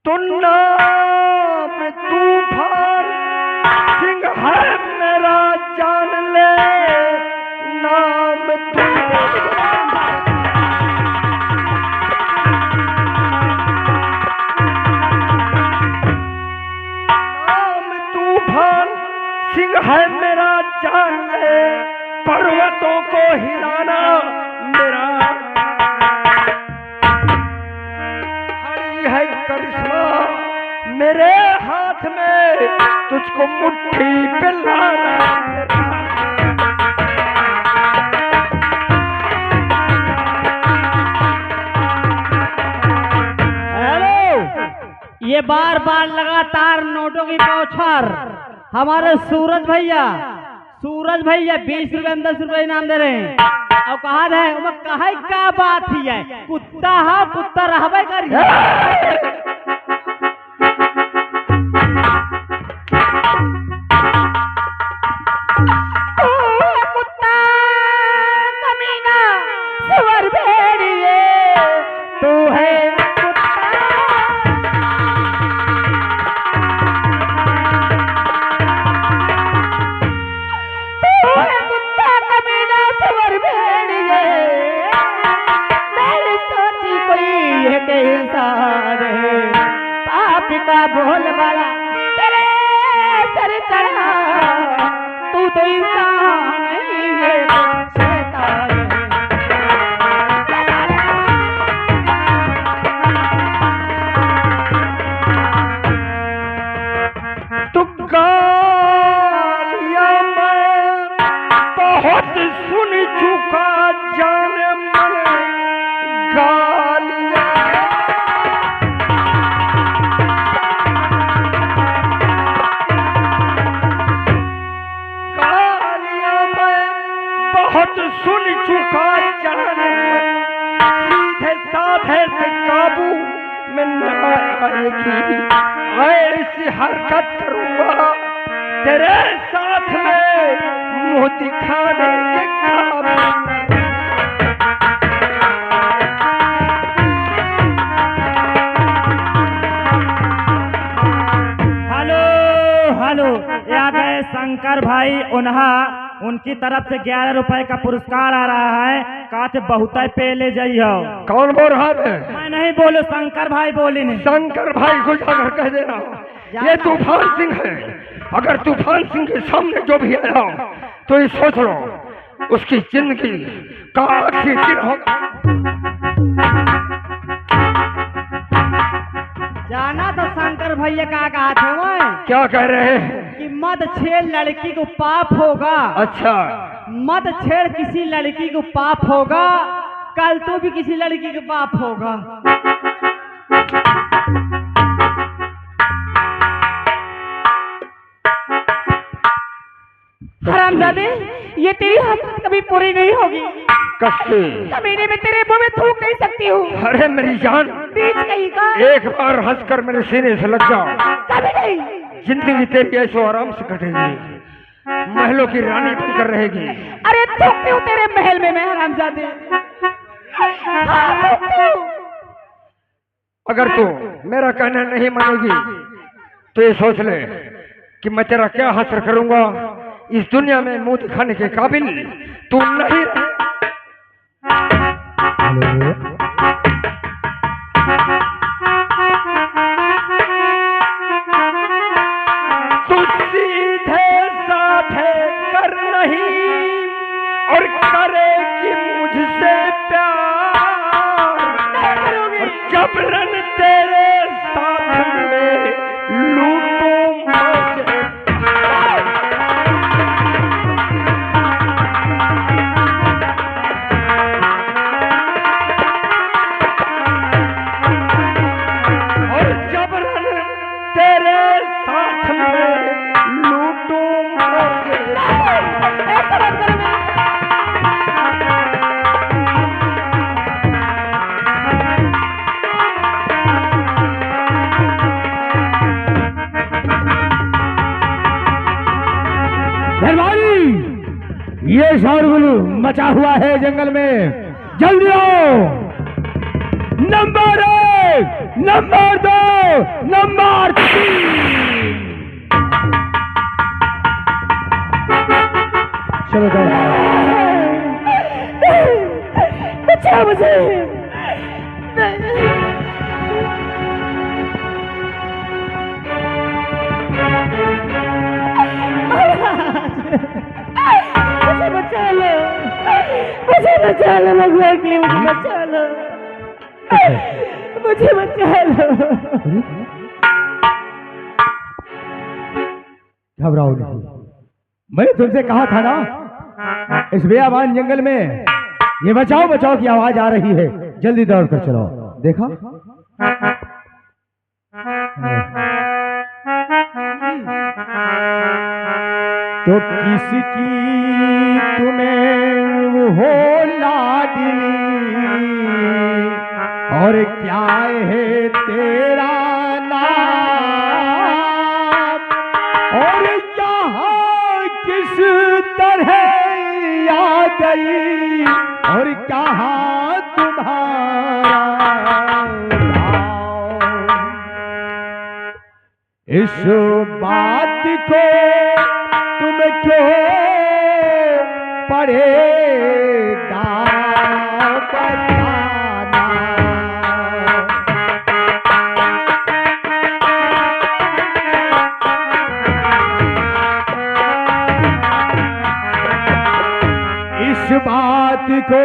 तो नाम तूफान सिंह है मेरा, जान ले नाम तूफान सिंह है मेरा, जान ले पर्वतों को हिलाना मेरा है करिश्मा मेरे हाथ में, तुझको मुट्ठी पे लाना। हेलो, ये बार बार लगातार नोटों की बौछार। हमारे सूरज भैया 20 रुपए में 10 रुपए इनाम दे रहे हैं। और कहा है वो कहा क्या बात ही है, कुत्ता हा कुत्ता रहबे करी। बोल वाला तेरे सर चढ़ा, तू तो इंसान नहीं है शैतान है। तू गालियां मैं बहुत सुन चुका, जाने मन गालियां बहुत सुन चुका, जाने सीधे साधे से काबू में न आएगी। ऐसी हरकत करूंगा तेरे साथ में, मुंह दिखाने के काबिल। हेलो, आ गए शंकर भाई उन्हा, उनकी तरफ से 11 रुपए का पुरस्कार आ रहा है। कहते बहुत पे ले जाइयो। कौन बोल रहा है? मैं नहीं बोलू, शंकर भाई बोली नहीं। शंकर भाई को जाकर कह देना ये तूफान सिंह है। अगर तूफान सिंह के सामने जो भी आया तो ये सोच लो उसकी जिंदगी का आखिरी दिन होगा। जाना तो शंकर भैया का कहा थे वो क्या कह रहे हैं? कि मत छेड़ लड़की को पाप होगा। अच्छा, मत छेड़ किसी लड़की को पाप होगा, कल तू भी किसी लड़की को पाप होगा। हरामजादे, ये तेरी हसरत कभी पूरी नहीं होगी। कसके कमीने में तेरे मुंह में थूक नहीं सकती हूँ। अरे मेरी जान, बीच कहीं का एक बार हंसकर मेरे सीने से लग जाओ, कभी नहीं। जिंदगी तेरी ऐसो आराम से कटेगी, महलों की रानी बनकर रहेगी। अरे थूकती हूँ तेरे महल में मैं, हरामजादे। अगर तू मेरा कहना नहीं मानेगी तो ये सोच ले कि मैं तेरा क्या हासिल करूंगा। इस दुनिया में मुंह दिखाने के काबिल तू नहीं रहे। तू सीधे साधे कर नहीं और करेगी मुझसे प्यार, और जबरन तेरे साथ में लूटूं मजे। और जबरन तेरे साथ में लूटूं मजे। ये शोरगुल मचा हुआ है जंगल में, जल्दी आओ। Number 1, number 2, number 3। चलो बचा मुझे। मुझे बचा लो, मुझे बचा लो भगवान के लिए, मुझे बचा लो, मुझे बचा लो। घबराओ नहीं, मैंने तुमसे कहा था ना, इस बेआबान जंगल में ये बचाओ बचाओ की आवाज आ रही है, जल्दी दौड़ कर चलो। देखा तो किसकी तुम्हें हो लाडली, और क्या है तेरा नाम, और यहाँ किस तरह आ गई, और कहाँ तुम्हारा नाम। इस बात को तुम क्यों पड़ेगा बताना। इस बात को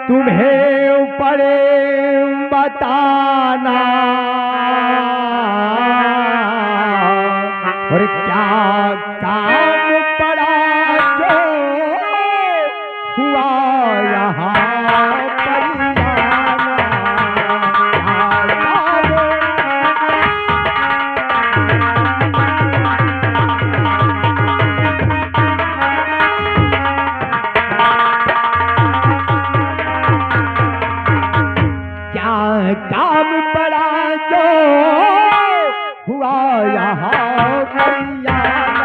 तुम्हें पड़े बताना, और क्या काम पड़ा जो हुआ यहाँ परियाना। क्या काम पड़ा जो हुआ यहाँ परियाना।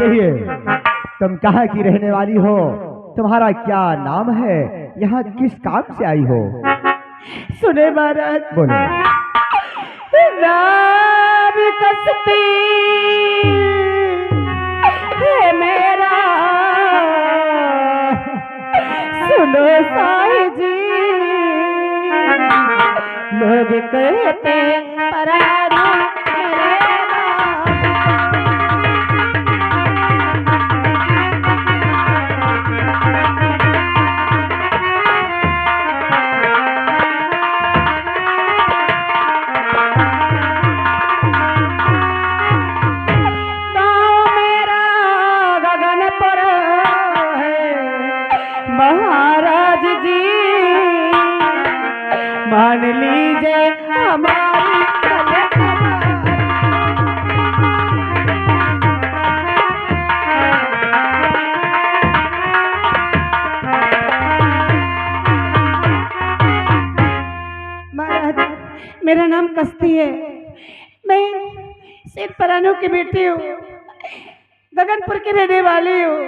कहिए, तुम कहाँ की रहने वाली हो, तुम्हारा क्या नाम है, यहाँ किस काम से आई हो? सुने महाराज, बोलो। नाम कसती है मेरा, सुनो साईं जी, लोग कहते परारू मेरे महाराज जी, मान लीजिए हमारी महाराज, मेरा नाम कस्ती है, मैं सेठ परानू की बेटी हूँ, गगनपुर की रहने वाली हूँ।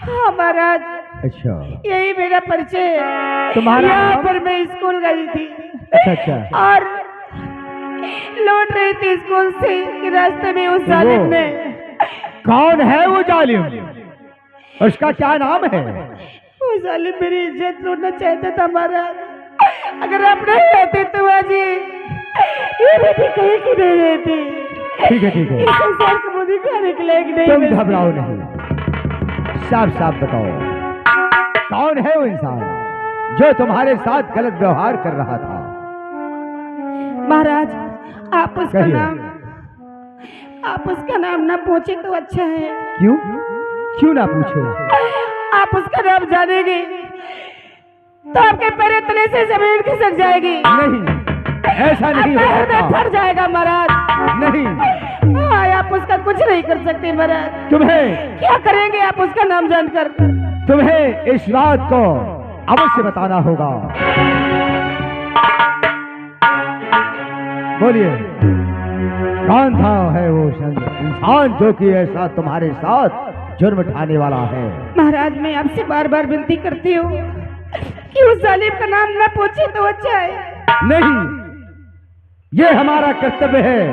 हाँ महाराज, अच्छा, यही मेरा परिचय है। तुम्हारा यहाँ नाम? पर मैं स्कूल गई थी। अच्छा अच्छा। और लौट रही थी स्कूल से कि रास्ते में उस जालिम ने। कौन है वो जालिम? उसका क्या नाम है? वो जालिम मेरी इज्जत लूटना चाहता था महाराज। अगर आप नहीं रहते तो आज ये बेटी कहीं की नहीं रहती। ठीक है ठीक है, इस संसार को मुझे खाने के लायक नहीं तुम मिलती। घबराओ नहीं, साफ साफ बताओ, कौन है वो इंसान जो तुम्हारे साथ गलत व्यवहार कर रहा था? महाराज, आप उसका कहिए। नाम ना पूछे तो अच्छा है। क्यों क्यों ना पूछे? आप उसका नाम जानेंगे तो आपके पैरों तले से जमीन खिसक जाएगी। नहीं, ऐसा नहीं हो आपका हृदय सकता। फट जाएगा महाराज। नहीं, हाँ, आप उसका कुछ नहीं कर सकते महाराज। तुम्हें क्या करेंगे आप उसका नाम जानकर? तुम्हें इस बात को अवश्य बताना होगा। बोलिए, कौन था है वो इंसान जो कि ऐसा तुम्हारे साथ जुर्म ढाने वाला है? महाराज, मैं आपसे बार बार विनती करती हूँ कि उस जालिम का नाम न पूछे तो अच्छा है। नहीं, ये हमारा कर्तव्य है,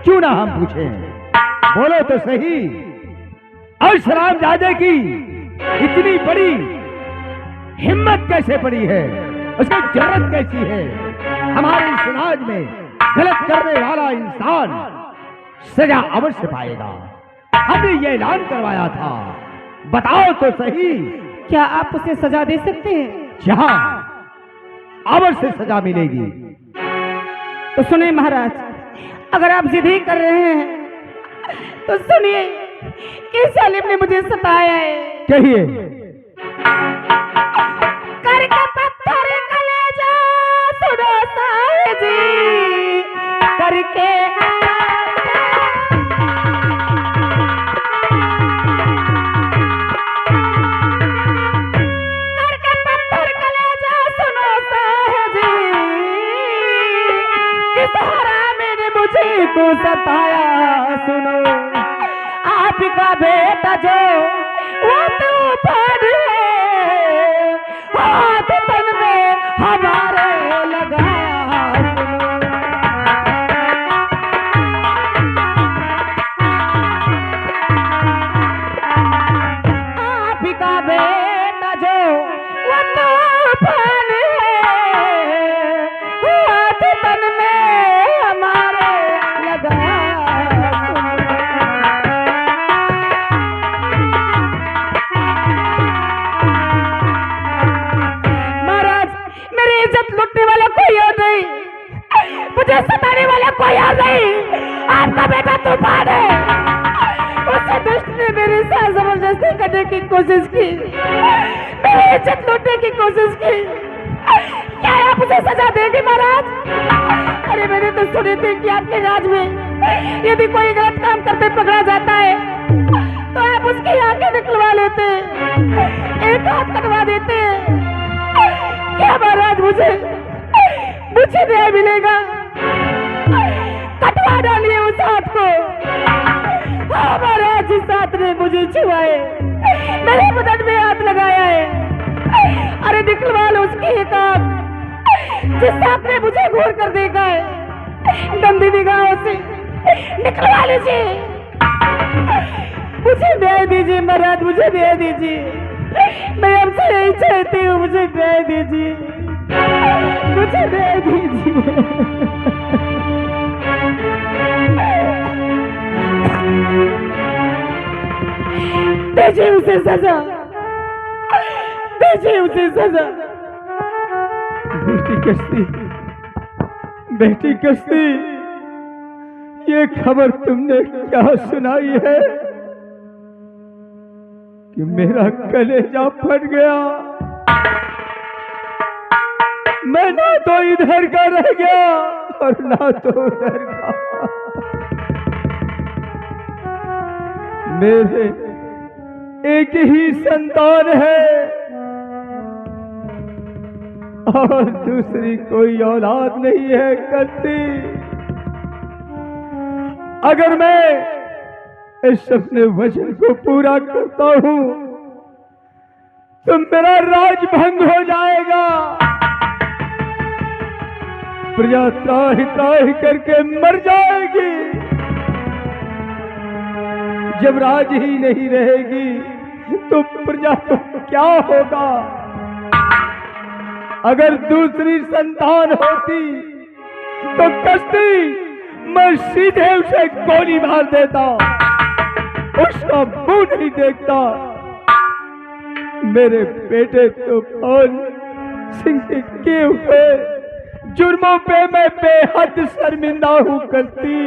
क्यों ना हम पूछें? बोलो तो सही, अशरामजादे की इतनी बड़ी हिम्मत कैसे पड़ी है, उसकी जरूरत कैसी है? हमारे समाज में गलत करने वाला इंसान सजा अवश्य पाएगा। हमने ये ऐलान करवाया था, बताओ तो सही। क्या आप उसे सजा दे सकते हैं? जहां अवश्य सजा मिलेगी। तो सुनिए महाराज, अगर आप जिद ही कर रहे हैं तो सुनिए कि जालिम ने मुझे सताया है। कहिए। करके पत्थर कलेजा सुनो साहिब जी, करके पत्थर कलेजा सुनो साहिब जी, कि सहारा मैंने मुझे को सताया। सुनो, आपका बेटा जो वो तूफान है, हाथ तन में हमारे लगाया। आपका बेटा जो वो तूफान है, हाथ तन में हमारे लगाया। लुटने वाला कोई और नहीं, मुझे सताने वाला कोई और नहीं, आपका बेटा तूफान है। उस दुष्ट ने मेरे साथ जबरदस्ती करने की कोशिश की, मेरी इज्जत लूटने की कोशिश की। क्या आप उसे सजा देंगे महाराज? अरे मैंने तो सुने थे कि आपके राज में यदि कोई गलत काम करते पकड़ा जाता है तो आप उसकी आंखें निकलवा लेते, एक हाथ कटवा देते। क्या महाराज मुझे न्याय मिलेगा? कटवा डालिए उस हाथ को। हाँ महाराज, जिस हाथ ने मुझे छुआए, मेरे बदन में हाथ लगाया है, अरे निकलवा लो उसकी एक आंख, जिससे आपने मुझे घूर कर देखा है। गंदी निगाहों से निकलवा लीजिए। मुझे न्याय दीजिए महाराज, मुझे न्याय दीजिए। मैं आपसे यही चाहती हूँ, मुझे न्याय दीजिए, मुझे न्याय दीजिए। दीजिए उसे सजा, दीजिए उसे सजा। बेटी कश्ती, बेटी कश्ती, ये खबर तुमने क्या सुनाई है कि मेरा कलेजा फट गया? मैं ना तो इधर का रह गया और ना तो उधर का। मेरे एक ही संतान है और दूसरी कोई औलाद नहीं है करती। अगर मैं इस अपने वचन को पूरा करता हूं तो मेरा राज भंग हो जाएगा। प्रजा त्राहि त्राहि करके मर जाएगी। जब राज ही नहीं रहेगी तो प्रजा को क्या होगा? अगर दूसरी संतान होती तो कश्ती मैं सीधे उसे गोली मार देता, उसका मुंह नहीं देखता। मेरे बेटे तूफान सिंह के किए हुए जुर्मों पे मैं बेहद शर्मिंदा हूं करती।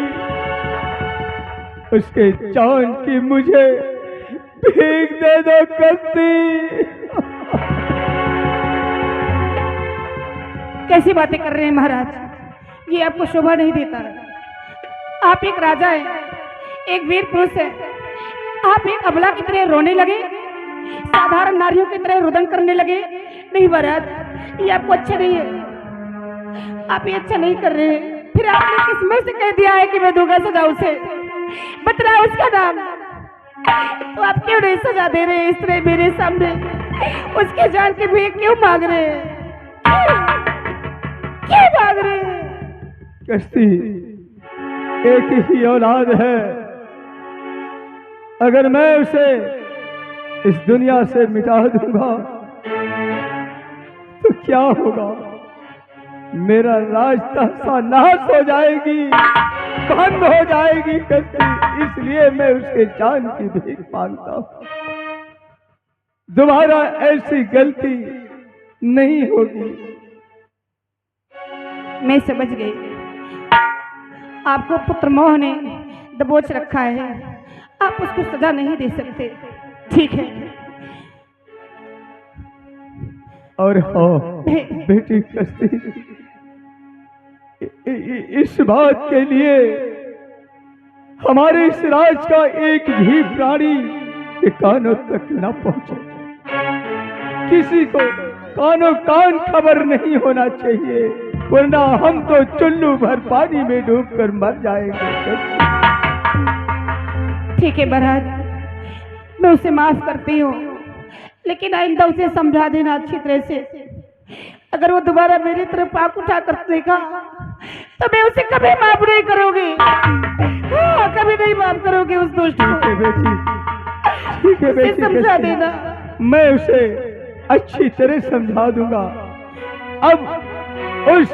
उसके जान की मुझे भीख दे दो करती। कैसी बातें कर रहे हैं महाराज, ये आपको शोभा नहीं देता। आप एक राजा हैं, एक वीर पुरुष हैं, आप एक अबला की तरह रोने लगे, साधारण नारियों की तरह रुदन करने लगे। नहीं महाराज, ये आपको अच्छा नहीं है, आप ये अच्छा नहीं कर रहे हैं। फिर आपने किस मुंह से कह दिया है कि मैं दूंगा सजा उसे? बतला उसका नाम। तो आप क्यों नहीं सजा दे रहे इस तरह मेरे सामने? उसके जान के भी क्यों मांग रहे हैं? क्यों मांग रहे हैं? कश्ती एक ही औलाद है। अगर मैं उसे इस दुनिया से मिटा दूंगा तो क्या होगा? मेरा रास्ता सा नाश हो जाएगी, बंद हो जाएगी कश्ती। इसलिए मैं उसके जान की भीख मांगता हूं। दोबारा ऐसी गलती नहीं होगी। मैं समझ गई, आपको पुत्र मोह ने दबोच रखा है, आप उसको सजा नहीं दे सकते। ठीक है। और हाँ बेटी कश्ती, इस बात के लिए हमारे इस राज का एक भी प्राणी के कानों तक न पहुंचे। किसी को कानों कान खबर नहीं होना चाहिए, वरना हम तो चुल्लू भर पानी में डूबकर मर जाएंगे। ठीक है महाराज, मैं उसे माफ करती हूँ, लेकिन आइंदा उसे समझा देना अच्छी तरह से। अगर वो दोबारा मेरी तरफ आंख उठा कर देखा तो मैं उसे कभी माफ नहीं करूंगी। हाँ, कभी नहीं माफ करूंगी उस दुष्ट को। ठीक है बेटी, समझा देना। मैं उसे अच्छी तरह समझा दूंगा। अब उस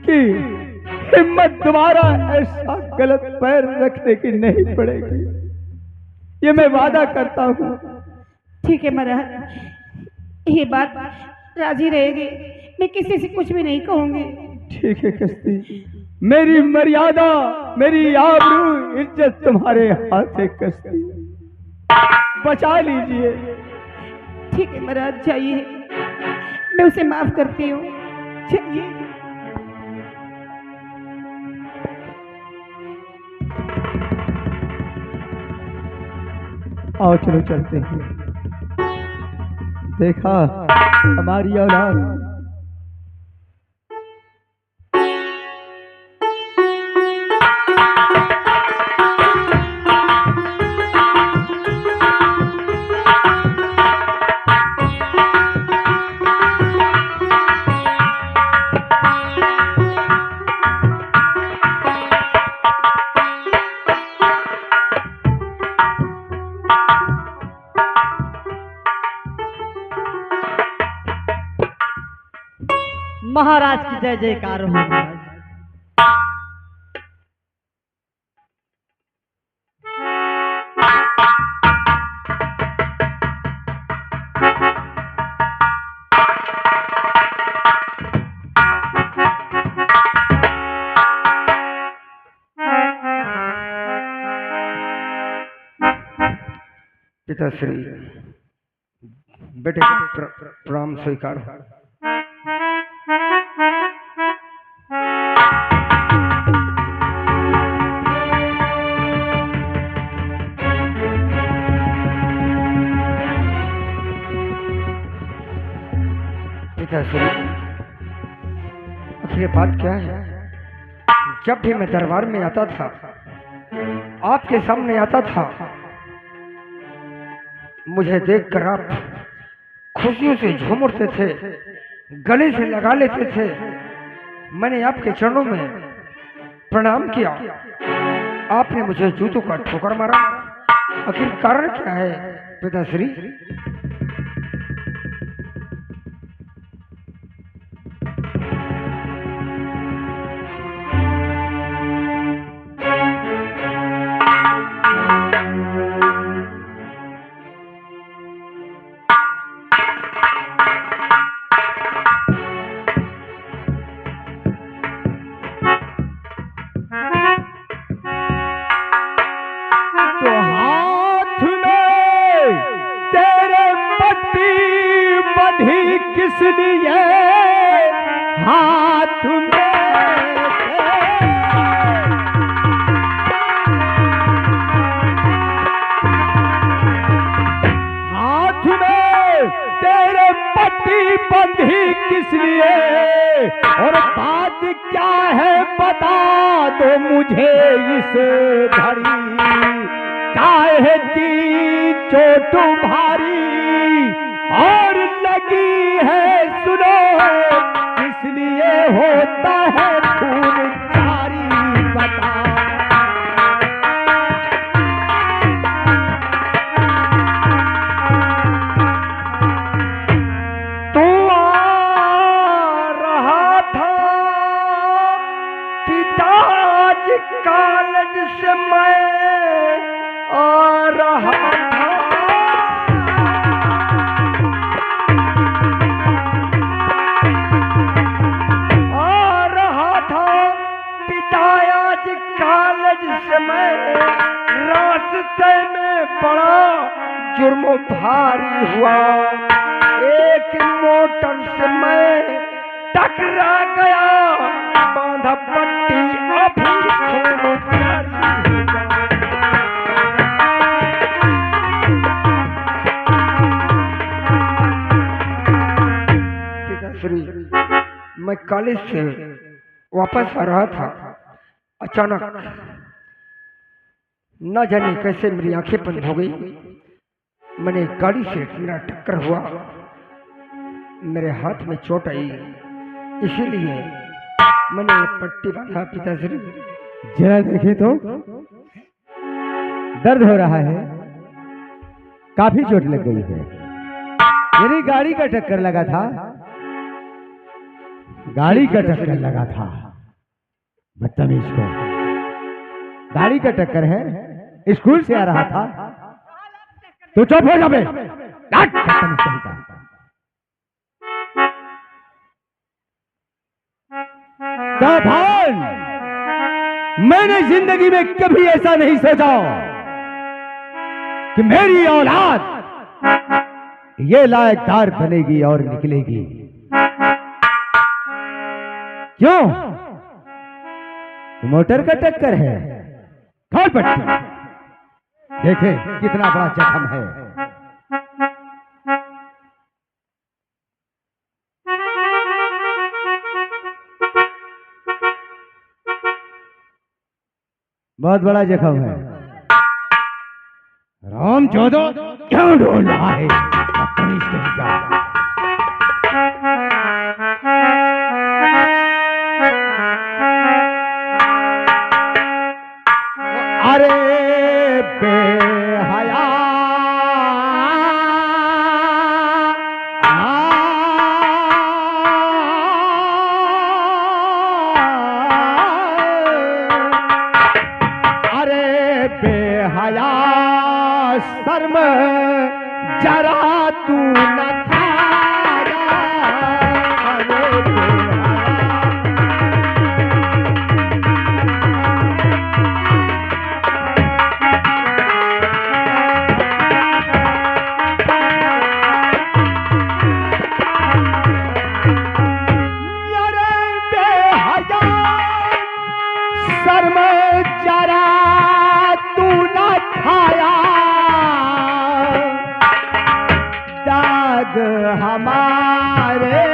की हिम्मत दोबारा ऐसा गलत पैर रखने की नहीं पड़ेगी, ये मैं वादा करता हूँ। ठीक है महाराज, ये बात राजी रहेगी, मैं किसी से कुछ भी नहीं कहूंगी। ठीक है कश्ती, मेरी मर्यादा, मेरी आबरू, इज्जत तुम्हारे हाथ है कश्ती, बचा लीजिए। ठीक है महाराज, जाइए, मैं उसे माफ करती हूँ। जाइए। आओ चलो चलते हैं। देखा हमारी औलाद महाराज की जय जयकार हो। महाराज पिताश्री, बेटे प्रणाम स्वीकार। पिताश्री, आखिर बात क्या है? जब भी मैं दरबार में आता था, आपके सामने आता था, मुझे देखकर आप खुशियों से झूम उठते थे, गले से लगा लेते थे। मैंने आपके चरणों में प्रणाम किया, आपने मुझे जूतों का ठोकर मारा। आखिर कारण क्या है पिताश्री? किस लिए हाथ में तेरे पट्टी बंधी किस लिए? और बात क्या है बता दो मुझे इस घड़ी, काहे की चोट भारी और लगी है सुनो, इसलिए होता है खून जारी, बता। तू आ रहा था पिताज कॉलेज से, मैं आ रहा था। आ रहा था पिताज कॉलेज से मैं, रास्ते में बड़ा जुर्म भारी हुआ। एक मोटर से मैं टकरा गया, बांधा पट्टी अभी खून जारी हुआ। पिताश्री, मैं कॉलेज से वापस आ रहा था, अचानक न जाने कैसे मेरी आंखें बंद हो गई। मैंने गाड़ी से मेरा टक्कर हुआ, मेरे हाथ में चोट आई, इसीलिए मैंने पट्टी बांधा। पिताश्री जरा देखे तो दर्द हो रहा है, काफी चोट लग गई है। यानी गाड़ी का टक्कर लगा था, गाड़ी का टक्कर लगा था। बदतमीज को, गाड़ी का टक्कर है, स्कूल से आ रहा था तो चुप हो जाबे। सावधान, मैंने जिंदगी में कभी ऐसा नहीं सोचा कि मेरी औलाद ये लायकदार बनेगी और निकलेगी। क्यों? मोटर का टक्कर है, खोल पट्टी, देखें कितना बड़ा जख्म है। बहुत बड़ा जख्म है। राम चौदो क्यों ढोल रहा है? बदतमीज कहीं का। अरे बेहया, अरे बेहया, शर्म जरा तू न खाया। अरे बेहया, शर्म जरा तू न खाया, दाग हमारे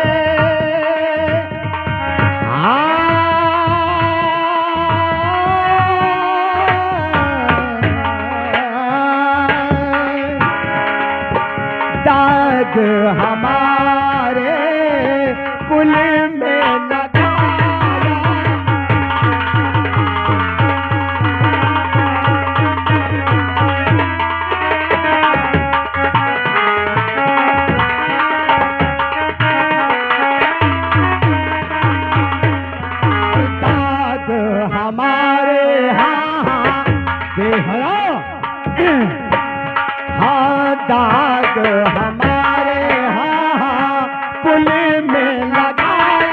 दाग हमारे कुल में लगाया। दाग हमारे हाँ बेहया, हाँ दाग हमारे हाँ कुल में लगाया।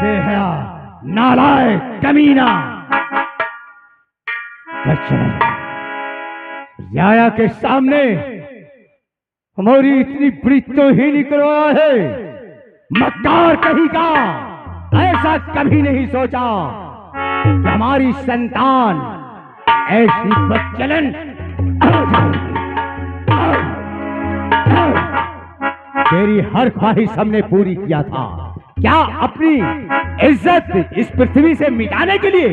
बेहया, नालायक, कमीना, याया के सामने हमारी इतनी बड़ी तौहीन करवाया है। मक्कार कहीं का, ऐसा कभी नहीं सोचा कि हमारी संतान ऐसी प्रचलन तेरी हर ख्वाहिश हमने पूरी किया था। क्या अपनी इज्जत इस पृथ्वी से मिटाने के लिए,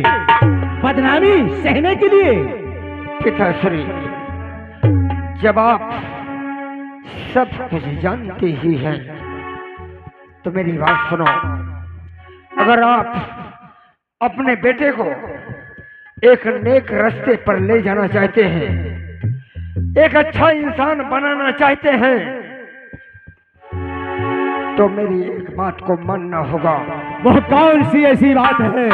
बदनामी सहने के लिए? पिताश्री, जब आप सब कुछ जानते ही हैं तो मेरी बात सुनो। अगर आप अपने बेटे को एक नेक रास्ते पर ले जाना चाहते हैं, एक अच्छा इंसान बनाना चाहते हैं, तो मेरी एक बात को मानना होगा। वह कौन सी ऐसी बात है?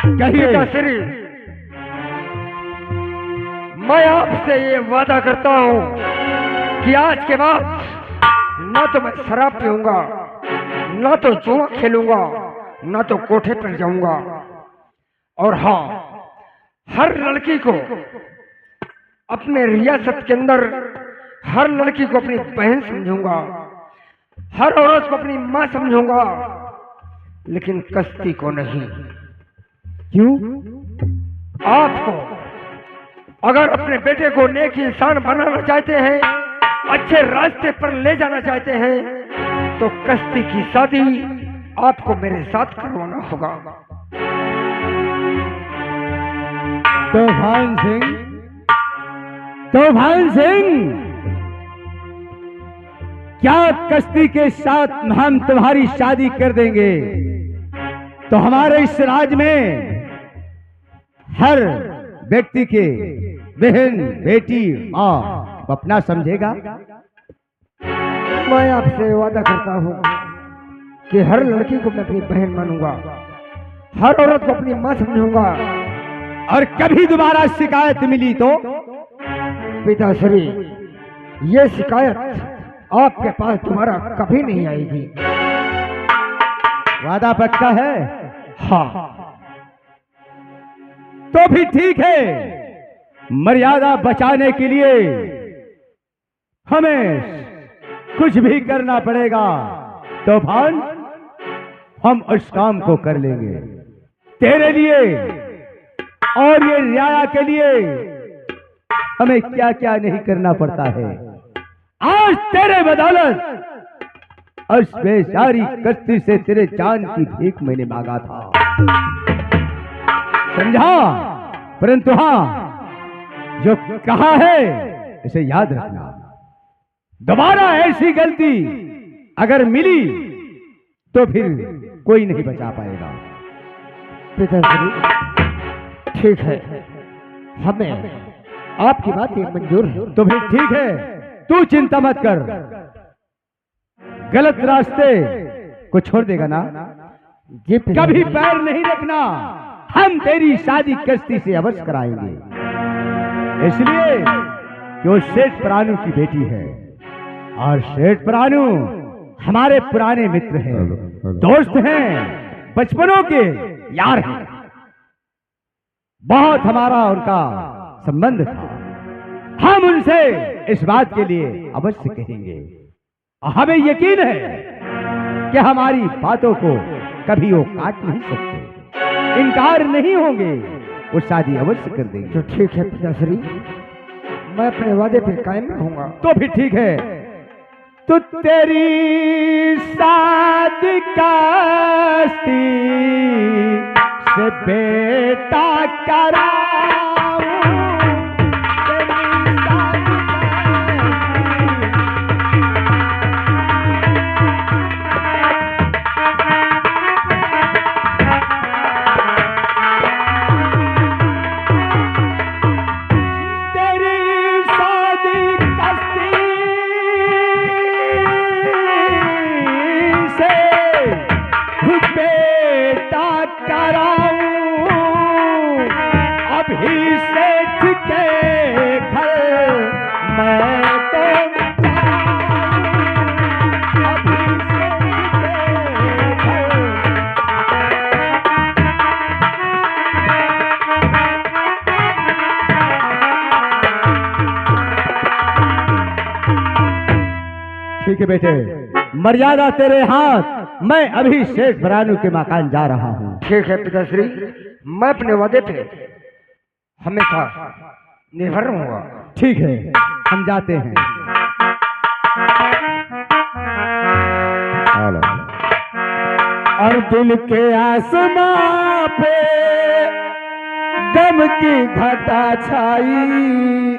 कहिए। पिताश्री, मैं आपसे ये वादा करता हूं कि आज के बाद ना तो मैं शराब पीऊंगा, ना तो जुआ खेलूंगा, ना तो कोठे पर जाऊंगा। और हाँ, हर लड़की को अपने रियासत के अंदर, हर लड़की को अपनी बहन समझूंगा, हर औरत को अपनी मां समझूंगा, लेकिन कश्ती को नहीं। क्यों? आपको अगर अपने बेटे को नेक इंसान बनाना चाहते हैं, अच्छे रास्ते पर ले जाना चाहते हैं, तो कश्ती की शादी आपको मेरे साथ करवाना होगा। तूफान सिंह, तूफान सिंह, क्या कश्ती के साथ हम तुम्हारी शादी कर देंगे तो हमारे इस राज में हर व्यक्ति के बहन, बेटी, माँ अपना समझेगा? मैं आपसे वादा करता हूँ कि हर लड़की को मैं अपनी बहन मानूंगा, हर औरत को अपनी माँ समझूंगा। और कभी दोबारा शिकायत मिली तो? पिताश्री, ये शिकायत आपके पास दोबारा कभी नहीं आएगी। वादा पक्का है? हाँ। तो भी ठीक है, मर्यादा बचाने के लिए हमें कुछ भी करना पड़ेगा। तूफान, हम उस काम को कर लेंगे तेरे लिए, और ये रियाया के लिए हमें क्या क्या नहीं करना पड़ता है। आज तेरे बदौलत उस बेचारी कश्ती से तेरे जान की भीख मैंने मांगा था, समझा? परंतु हाँ, जो कहा है इसे याद रखना। दोबारा ऐसी गलती अगर मिली तो फिर कोई नहीं बचा पाएगा। पिताश्री, ठीक है, हमें आपकी बात ये मंजूर है। तो फिर ठीक है, तू चिंता मत कर, गलत रास्ते को छोड़ देगा ना? जी कभी पैर नहीं रखना, हम तेरी शादी कश्ती से अवश्य कराएंगे, इसलिए कि वो सेठ प्राणु की बेटी है। और सेठ प्राणु हमारे पुराने मित्र हैं, दोस्त हैं, बचपनों के यार हैं। बहुत हमारा उनका संबंध था। हम उनसे इस बात के लिए अवश्य कहेंगे। हमें यकीन है कि हमारी बातों को कभी वो काट नहीं सकते, इनकार नहीं होंगे, वो शादी अवश्य कर देंगे। तो ठीक है पिताश्री, मैं अपने वादे पे कायम रहूंगा। तो फिर ठीक है, तो तेरी शादी कश्ती से बेटा कराऊं, तेरी शादी ठीक है बेटे, मर्यादा तेरे हाथ, मैं अभी शेख बरानू के मकान जा रहा हूँ। ठीक है पिताश्री, मैं अपने वादे पे हमेशा निर्भर रहूंगा। ठीक है, हम जाते हैं। और दिल के आसमां पे गम की घटा छाई,